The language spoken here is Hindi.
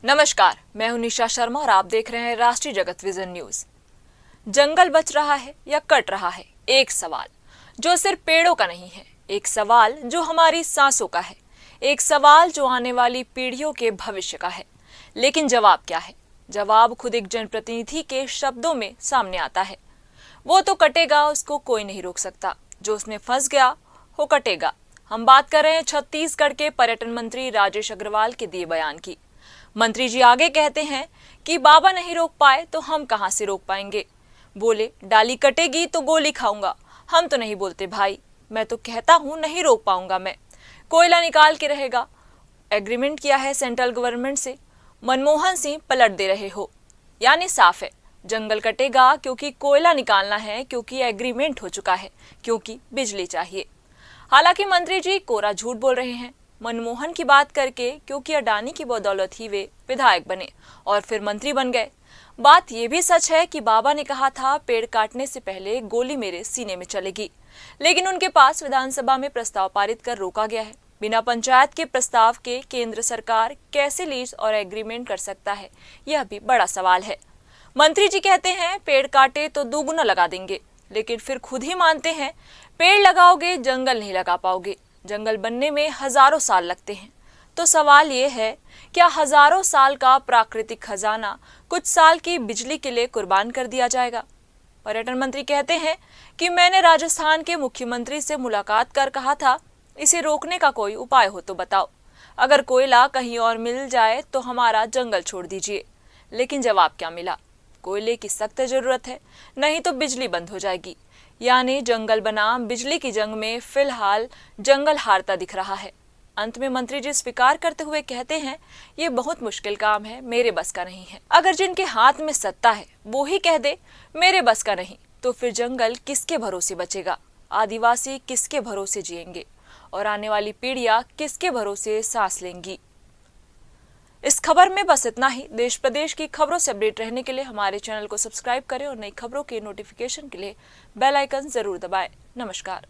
नमस्कार, मैं हूं निशा शर्मा और आप देख रहे हैं राष्ट्रीय जगत विजन न्यूज। जंगल बच रहा है या कट रहा है, एक सवाल जो सिर्फ पेड़ों का नहीं है, एक सवाल जो हमारी सांसों का है, एक सवाल जो आने वाली पीढ़ियों के भविष्य का है। लेकिन जवाब क्या है? जवाब खुद एक जनप्रतिनिधि के शब्दों में सामने आता है। वो तो कटेगा, उसको कोई नहीं रोक सकता। जो उसमें फंस गया वो कटेगा। हम बात कर रहे हैं छत्तीसगढ़ के पर्यटन मंत्री राजेश अग्रवाल के दिए बयान की। मंत्री जी आगे कहते हैं कि बाबा नहीं रोक पाए तो हम कहां से रोक पाएंगे। बोले डाली कटेगी तो गोली खाऊंगा। हम तो नहीं बोलते भाई, मैं तो कहता हूं नहीं रोक पाऊंगा मैं। कोयला निकाल के रहेगा। एग्रीमेंट किया है सेंट्रल गवर्नमेंट से, मनमोहन सिंह पलट दे रहे हो। यानी साफ है, जंगल कटेगा क्योंकि कोयला निकालना है, क्योंकि एग्रीमेंट हो चुका है, क्योंकि बिजली चाहिए। हालांकि मंत्री जी कोरा झूठ बोल रहे हैं मनमोहन की बात करके, क्योंकि अडानी की बदौलत ही वे विधायक बने और फिर मंत्री बन गए। बात यह भी सच है कि बाबा ने कहा था पेड़ काटने से पहले गोली मेरे सीने में चलेगी, लेकिन उनके पास विधानसभा में प्रस्ताव पारित कर रोका गया है। बिना पंचायत के प्रस्ताव के केंद्र सरकार कैसे लीज और एग्रीमेंट कर सकता है, यह भी बड़ा सवाल है। मंत्री जी कहते हैं पेड़ काटे तो दोगुना लगा देंगे, लेकिन फिर खुद ही मानते हैं पेड़ लगाओगे जंगल नहीं लगा पाओगे। जंगल बनने में हजारों साल लगते हैं। तो सवाल ये है, क्या हजारों साल का प्राकृतिक खजाना कुछ साल की बिजली के लिए कुर्बान कर दिया जाएगा? पर्यटन मंत्री कहते हैं कि मैंने राजस्थान के मुख्यमंत्री से मुलाकात कर कहा था इसे रोकने का कोई उपाय हो तो बताओ। अगर कोयला कहीं और मिल जाए तो हमारा जंगल छोड़ दीजिए। लेकिन जवाब क्या मिला? कोयले की सख्त जरूरत है, नहीं तो बिजली बंद हो जाएगी। यानी जंगल बनाम बिजली की जंग में फिलहाल जंगल हारता दिख रहा है। अंत में मंत्री जी स्वीकार करते हुए कहते हैं ये बहुत मुश्किल काम है, मेरे बस का नहीं है। अगर जिनके हाथ में सत्ता है वो ही कह दे मेरे बस का नहीं, तो फिर जंगल किसके भरोसे बचेगा? आदिवासी किसके भरोसे जिएंगे? और आने वाली पीढ़ियां किसके भरोसे सांस लेंगी? इस खबर में बस इतना ही। देश प्रदेश की खबरों से अपडेट रहने के लिए हमारे चैनल को सब्सक्राइब करें और नई खबरों के नोटिफिकेशन के लिए बेल आइकन जरूर दबाएं। नमस्कार।